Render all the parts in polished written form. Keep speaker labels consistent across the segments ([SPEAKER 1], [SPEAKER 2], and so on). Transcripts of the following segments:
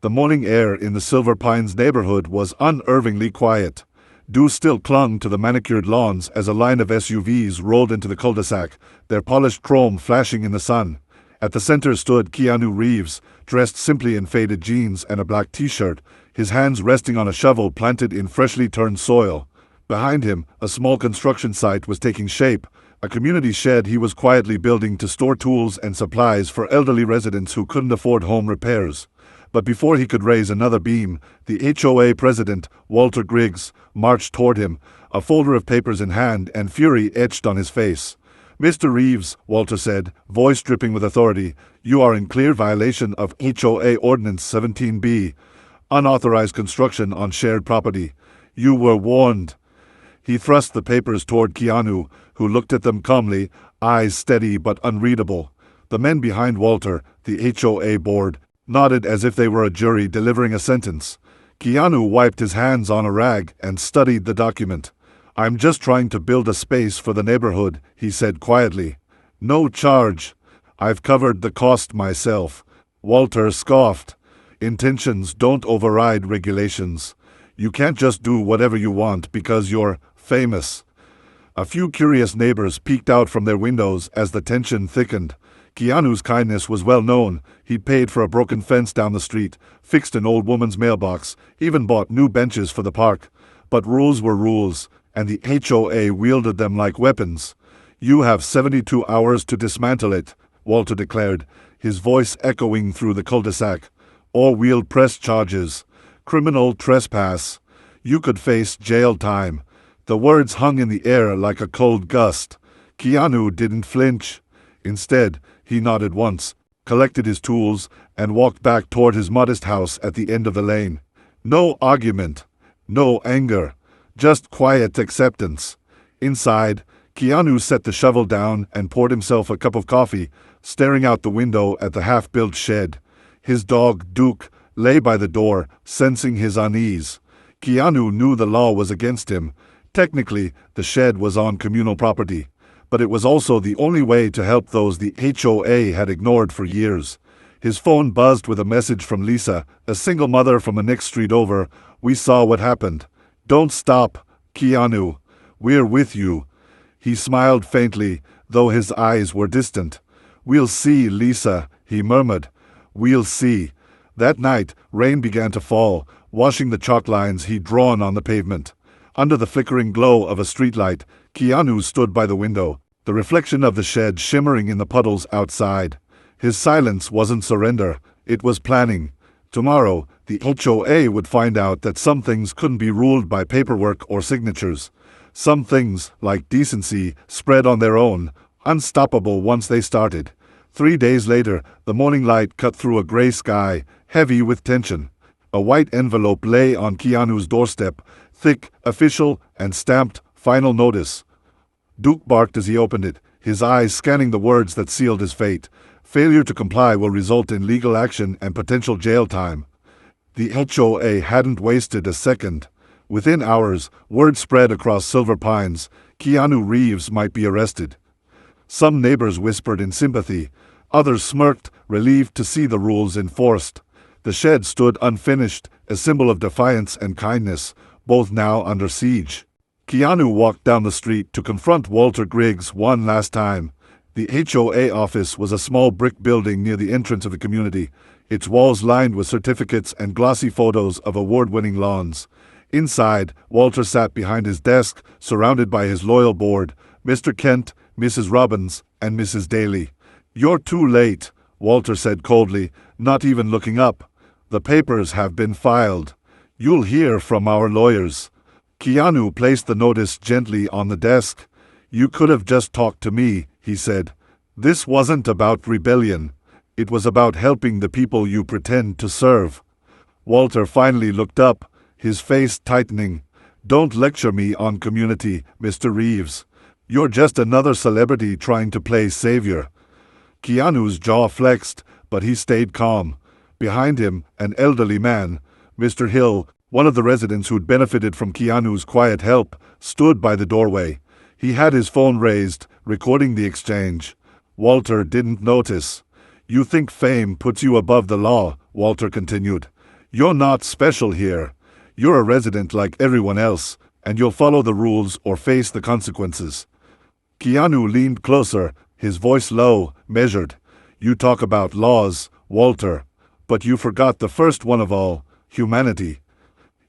[SPEAKER 1] The morning air in the Silver Pines neighborhood was unnervingly quiet. Dew still clung to the manicured lawns as a line of SUVs rolled into the cul-de-sac, their polished chrome flashing in the sun. At the center stood Keanu Reeves, dressed simply in faded jeans and a black t-shirt, his hands resting on a shovel planted in freshly turned soil. Behind him, a small construction site was taking shape, a community shed he was quietly building to store tools and supplies for elderly residents who couldn't afford home repairs. But before he could raise another beam, the HOA president, Walter Griggs, marched toward him, a folder of papers in hand and fury etched on his face. "Mr. Reeves," Walter said, voice dripping with authority, "you are in clear violation of HOA Ordinance 17B, unauthorized construction on shared property. You were warned." He thrust the papers toward Keanu, who looked at them calmly, eyes steady but unreadable. The men behind Walter, the HOA board, nodded as if they were a jury delivering a sentence. Keanu wiped his hands on a rag and studied the document. "I'm just trying to build a space for the neighborhood," he said quietly. "No charge. I've covered the cost myself." Walter scoffed. "Intentions don't override regulations. You can't just do whatever you want because you're famous." A few curious neighbors peeked out from their windows as the tension thickened. Keanu's kindness was well known. He'd paid for a broken fence down the street, fixed an old woman's mailbox, even bought new benches for the park. But rules were rules, and the HOA wielded them like weapons. "You have 72 hours to dismantle it," Walter declared, his voice echoing through the cul-de-sac. "Or we'll press charges. Criminal trespass. You could face jail time." The words hung in the air like a cold gust. Keanu didn't flinch. Instead, he nodded once, collected his tools, and walked back toward his modest house at the end of the lane. No argument, no anger, just quiet acceptance. Inside, Keanu set the shovel down and poured himself a cup of coffee, staring out the window at the half-built shed. His dog, Duke, lay by the door, sensing his unease. Keanu knew the law was against him. Technically, the shed was on communal property, but it was also the only way to help those the HOA had ignored for years. His phone buzzed with a message from Lisa, a single mother from the next street over. "We saw what happened. Don't stop, Keanu. We're with you." He smiled faintly, though his eyes were distant. "We'll see, Lisa," he murmured. "We'll see." That night, rain began to fall, washing the chalk lines he'd drawn on the pavement. Under the flickering glow of a streetlight, Keanu stood by the window, the reflection of the shed shimmering in the puddles outside. His silence wasn't surrender, it was planning. Tomorrow, the HOA would find out that some things couldn't be ruled by paperwork or signatures. Some things, like decency, spread on their own, unstoppable once they started. 3 days later, the morning light cut through a gray sky, heavy with tension. A white envelope lay on Keanu's doorstep, thick, official, and stamped, "Final Notice." Duke barked as he opened it, his eyes scanning the words that sealed his fate. Failure to comply will result in legal action and potential jail time. The HOA hadn't wasted a second. Within hours, word spread across Silver Pines, Keanu Reeves might be arrested. Some neighbors whispered in sympathy. Others smirked, relieved to see the rules enforced. The shed stood unfinished, a symbol of defiance and kindness, both now under siege. Keanu walked down the street to confront Walter Griggs one last time. The HOA office was a small brick building near the entrance of the community, its walls lined with certificates and glossy photos of award-winning lawns. Inside, Walter sat behind his desk, surrounded by his loyal board, Mr. Kent, Mrs. Robbins, and Mrs. Daly. "You're too late," Walter said coldly, not even looking up. "The papers have been filed. You'll hear from our lawyers." Keanu placed the notice gently on the desk. "You could have just talked to me," he said. "This wasn't about rebellion. It was about helping the people you pretend to serve." Walter finally looked up, his face tightening. "Don't lecture me on community, Mr. Reeves. You're just another celebrity trying to play savior." Keanu's jaw flexed, but he stayed calm. Behind him, an elderly man, Mr. Hill, one of the residents who'd benefited from Keanu's quiet help, stood by the doorway. He had his phone raised, recording the exchange. Walter didn't notice. "You think fame puts you above the law," Walter continued. You're not special here. You're a resident like everyone else, and you'll follow the rules or face the consequences. Keanu leaned closer, his voice low, measured. You talk about laws, Walter, but you forgot the first one of all, humanity.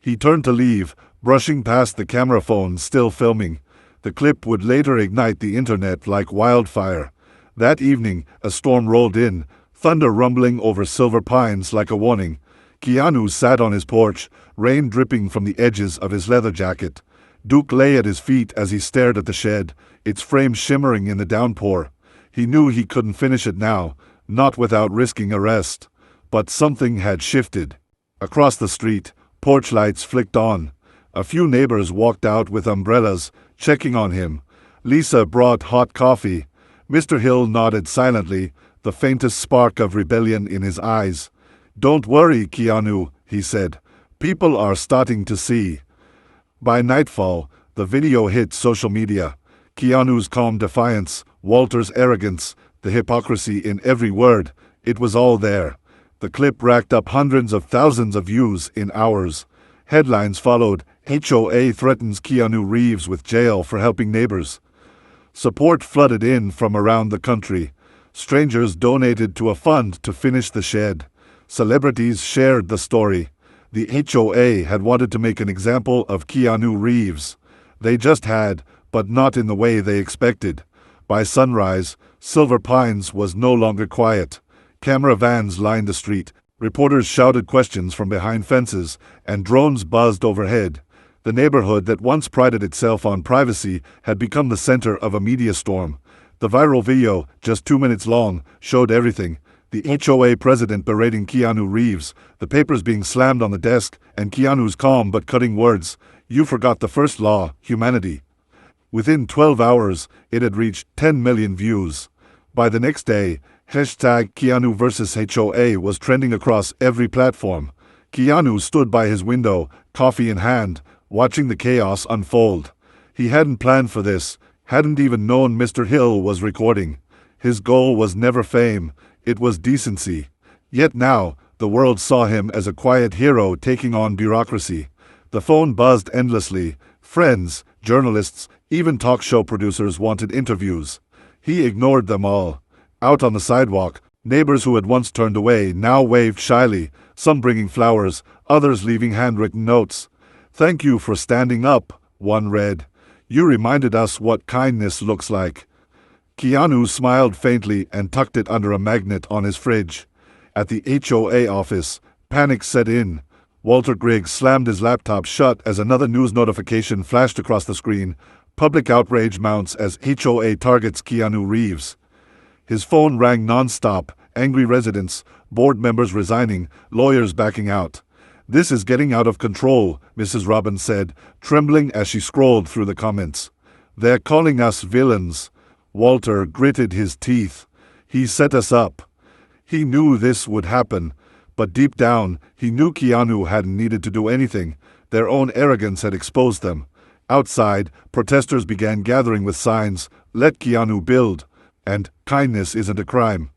[SPEAKER 1] He turned to leave, brushing past the camera phone still filming. The clip would later ignite the internet like wildfire. That evening, a storm rolled in, thunder rumbling over Silver Pines like a warning. Keanu sat on his porch, rain dripping from the edges of his leather jacket. Duke lay at his feet as he stared at the shed, its frame shimmering in the downpour. He knew he couldn't finish it now, not without risking arrest. But something had shifted. Across the street, porch lights flicked on. A few neighbors walked out with umbrellas, checking on him. Lisa brought hot coffee. Mr. Hill nodded silently, the faintest spark of rebellion in his eyes. Don't worry, Keanu, he said. People are starting to see. By nightfall, the video hit social media. Keanu's calm defiance, Walter's arrogance, the hypocrisy in every word, it was all there. The clip racked up hundreds of thousands of views in hours. Headlines followed. HOA threatens Keanu Reeves with jail for helping neighbors. Support flooded in from around the country. Strangers donated to a fund to finish the shed. Celebrities shared the story. The HOA had wanted to make an example of Keanu Reeves. They just had, but not in the way they expected. By sunrise, Silver Pines was no longer quiet. Camera vans lined the street. Reporters shouted questions from behind fences, and drones buzzed overhead. The neighborhood that once prided itself on privacy had become the center of a media storm. The viral video, just 2 minutes long, showed everything. The HOA president berating Keanu Reeves, the papers being slammed on the desk, and Keanu's calm but cutting words. You forgot the first law, humanity. Within 12 hours, it had reached 10 million views. By the next day, hashtag Keanu vs. HOA was trending across every platform. Keanu stood by his window, coffee in hand, watching the chaos unfold. He hadn't planned for this, hadn't even known Mr. Hill was recording. His goal was never fame, it was decency. Yet now, the world saw him as a quiet hero taking on bureaucracy. The phone buzzed endlessly. Friends, journalists, even talk show producers wanted interviews. He ignored them all. Out on the sidewalk, neighbors who had once turned away now waved shyly, some bringing flowers, others leaving handwritten notes. Thank you for standing up, one read. You reminded us what kindness looks like. Keanu smiled faintly and tucked it under a magnet on his fridge. At the HOA office, panic set in. Walter Griggs slammed his laptop shut as another news notification flashed across the screen. Public outrage mounts as HOA targets Keanu Reeves. His phone rang non-stop, angry residents, board members resigning, lawyers backing out. This is getting out of control, Mrs. Robbins said, trembling as she scrolled through the comments. They're calling us villains. Walter gritted his teeth. He set us up. He knew this would happen, but deep down, he knew Keanu hadn't needed to do anything. Their own arrogance had exposed them. Outside, protesters began gathering with signs, "Let Keanu build," and "Kindness isn't a crime."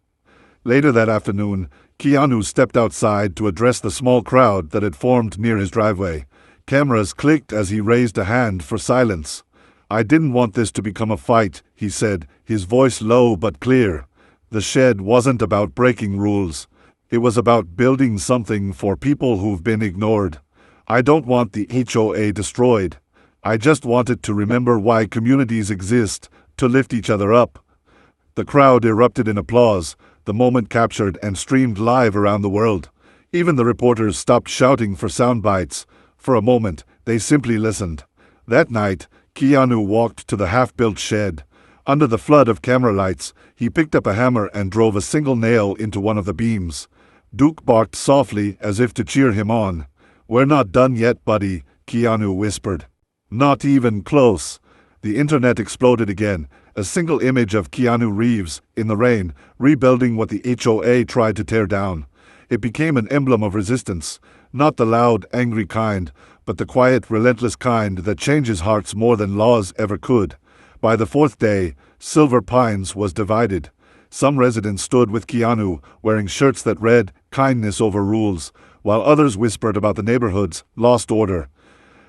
[SPEAKER 1] Later that afternoon, Keanu stepped outside to address the small crowd that had formed near his driveway. Cameras clicked as he raised a hand for silence. I didn't want this to become a fight, he said, his voice low but clear. The shed wasn't about breaking rules. It was about building something for people who've been ignored. I don't want the HOA destroyed. I just wanted to remember why communities exist, to lift each other up. The crowd erupted in applause, the moment captured and streamed live around the world. Even the reporters stopped shouting for sound bites. For a moment, they simply listened. That night, Keanu walked to the half-built shed. Under the flood of camera lights, he picked up a hammer and drove a single nail into one of the beams. Duke barked softly as if to cheer him on. We're not done yet, buddy, Keanu whispered. Not even close. The internet exploded again. A single image of Keanu Reeves, in the rain, rebuilding what the HOA tried to tear down. It became an emblem of resistance, not the loud, angry kind, but the quiet, relentless kind that changes hearts more than laws ever could. By the fourth day, Silver Pines was divided. Some residents stood with Keanu, wearing shirts that read, "Kindness over rules," while others whispered about the neighborhood's lost order.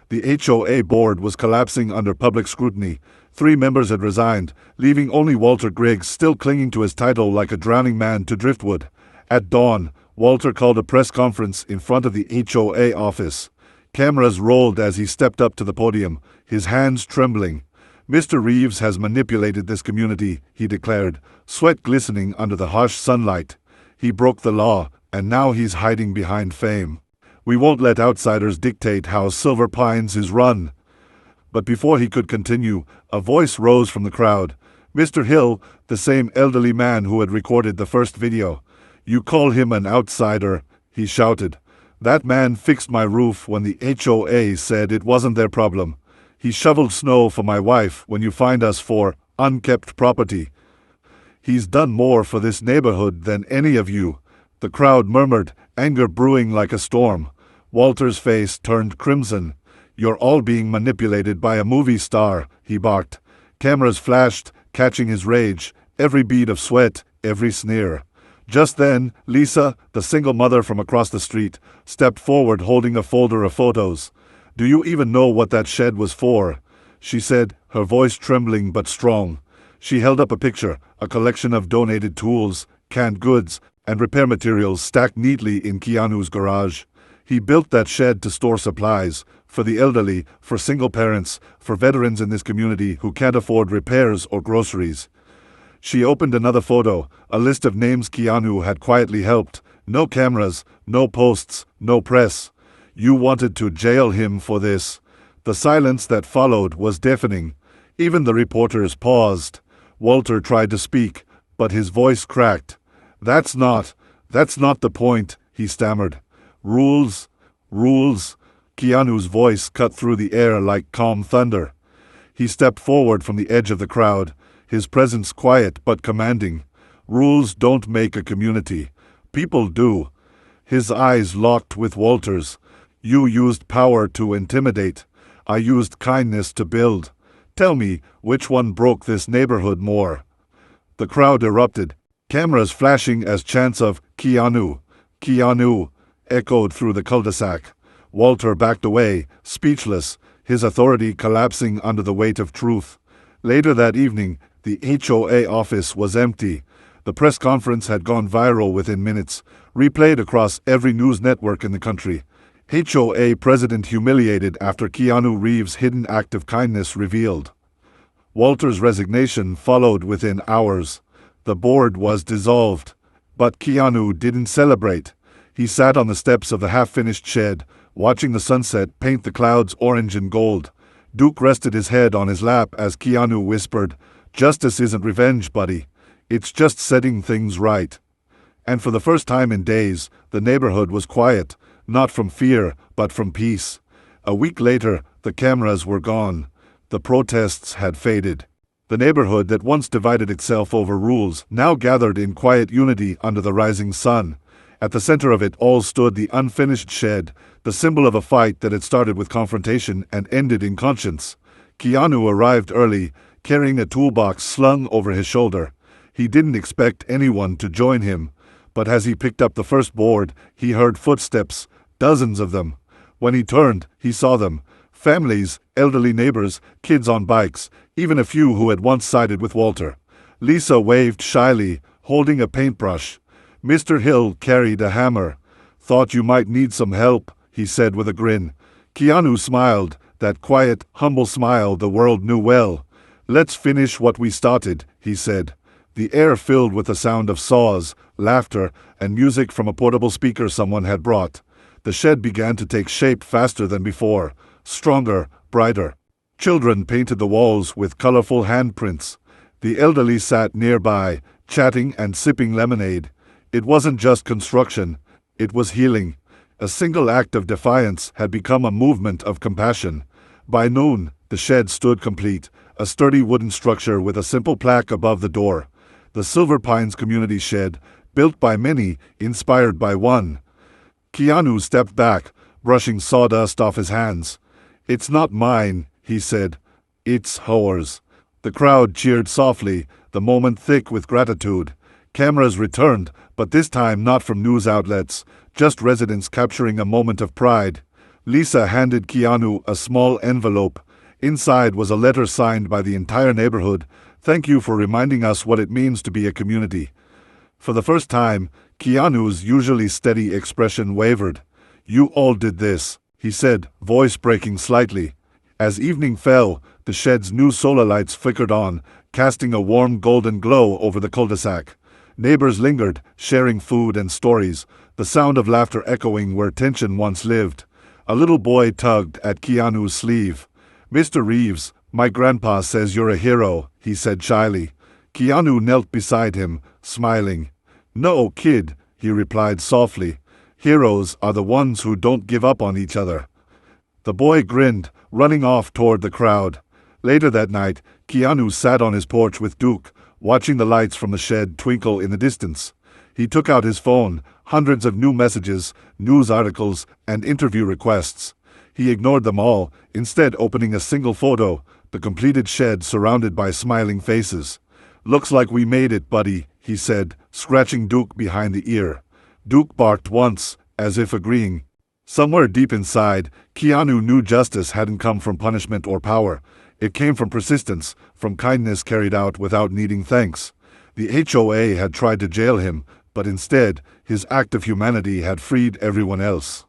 [SPEAKER 1] The HOA board was collapsing under public scrutiny. 3 members had resigned, leaving only Walter Griggs still clinging to his title like a drowning man to driftwood. At dawn, Walter called a press conference in front of the HOA office. Cameras rolled as he stepped up to the podium, his hands trembling. "Mr. Reeves has manipulated this community," he declared, sweat glistening under the harsh sunlight. "He broke the law, and now he's hiding behind fame. We won't let outsiders dictate how Silver Pines is run." But before he could continue, a voice rose from the crowd. Mr. Hill, the same elderly man who had recorded the first video. "You call him an outsider," he shouted. "That man fixed my roof when the HOA said it wasn't their problem. He shoveled snow for my wife when you fined us for unkept property. He's done more for this neighborhood than any of you." The crowd murmured, anger brewing like a storm. Walter's face turned crimson. "You're all being manipulated by a movie star," he barked. Cameras flashed, catching his rage, every bead of sweat, every sneer. Just then, Lisa, the single mother from across the street, stepped forward holding a folder of photos. "Do you even know what that shed was for?" she said, her voice trembling but strong. She held up a picture, a collection of donated tools, canned goods, and repair materials stacked neatly in Keanu's garage. He built that shed to store supplies, for the elderly, for single parents, for veterans in this community who can't afford repairs or groceries. She opened another photo, a list of names Keanu had quietly helped. No cameras, no posts, no press. "You wanted to jail him for this." The silence that followed was deafening. Even the reporters paused. Walter tried to speak, but his voice cracked. That's not the point," he stammered. "Rules, rules." Keanu's voice cut through the air like calm thunder. He stepped forward from the edge of the crowd, his presence quiet but commanding. "Rules don't make a community. People do." His eyes locked with Walter's. "You used power to intimidate. I used kindness to build. Tell me, which one broke this neighborhood more?" The crowd erupted, cameras flashing as chants of "Keanu, Keanu" echoed through the cul-de-sac. Walter backed away, speechless, his authority collapsing under the weight of truth. Later that evening, the HOA office was empty. The press conference had gone viral within minutes, replayed across every news network in the country. HOA president humiliated after Keanu Reeves' hidden act of kindness revealed. Walter's resignation followed within hours. The board was dissolved. But Keanu didn't celebrate. He sat on the steps of the half-finished shed, watching the sunset paint the clouds orange and gold. Duke rested his head on his lap as Keanu whispered, "Justice isn't revenge, buddy. It's just setting things right." And for the first time in days, the neighborhood was quiet, not from fear, but from peace. A week later, the cameras were gone. The protests had faded. The neighborhood that once divided itself over rules now gathered in quiet unity under the rising sun. At the center of it all stood the unfinished shed, the symbol of a fight that had started with confrontation and ended in conscience. Keanu arrived early, carrying a toolbox slung over his shoulder. He didn't expect anyone to join him, but as he picked up the first board, he heard footsteps, dozens of them. When he turned, he saw them. Families, elderly neighbors, kids on bikes, even a few who had once sided with Walter. Lisa waved shyly, holding a paintbrush. Mr. Hill carried a hammer. "Thought you might need some help," he said with a grin. Keanu smiled, that quiet, humble smile the world knew well. "Let's finish what we started," he said. The air filled with the sound of saws, laughter, and music from a portable speaker someone had brought. The shed began to take shape faster than before, stronger, brighter. Children painted the walls with colorful handprints. The elderly sat nearby, chatting and sipping lemonade. It wasn't just construction, it was healing. A single act of defiance had become a movement of compassion. By noon, the shed stood complete, a sturdy wooden structure with a simple plaque above the door. The Silver Pines Community Shed, built by many, inspired by one. Keanu stepped back, brushing sawdust off his hands. "It's not mine," he said. "It's ours." The crowd cheered softly, the moment thick with gratitude. Cameras returned, but this time not from news outlets, just residents capturing a moment of pride. Lisa handed Keanu a small envelope. Inside was a letter signed by the entire neighborhood. "Thank you for reminding us what it means to be a community." For the first time, Keanu's usually steady expression wavered. "You all did this," he said, voice breaking slightly. As evening fell, the shed's new solar lights flickered on, casting a warm golden glow over the cul-de-sac. Neighbors lingered, sharing food and stories, the sound of laughter echoing where tension once lived. A little boy tugged at Keanu's sleeve. "Mr. Reeves, my grandpa says you're a hero," he said shyly. Keanu knelt beside him, smiling. "No, kid," he replied softly. "Heroes are the ones who don't give up on each other." The boy grinned, running off toward the crowd. Later that night, Keanu sat on his porch with Duke, watching the lights from the shed twinkle in the distance. He took out his phone, hundreds of new messages, news articles, and interview requests. He ignored them all, instead opening a single photo, the completed shed surrounded by smiling faces. "Looks like we made it, buddy," he said, scratching Duke behind the ear. Duke barked once, as if agreeing. Somewhere deep inside, Keanu knew justice hadn't come from punishment or power. It came from persistence, from kindness carried out without needing thanks. The HOA had tried to jail him, but instead, his act of humanity had freed everyone else.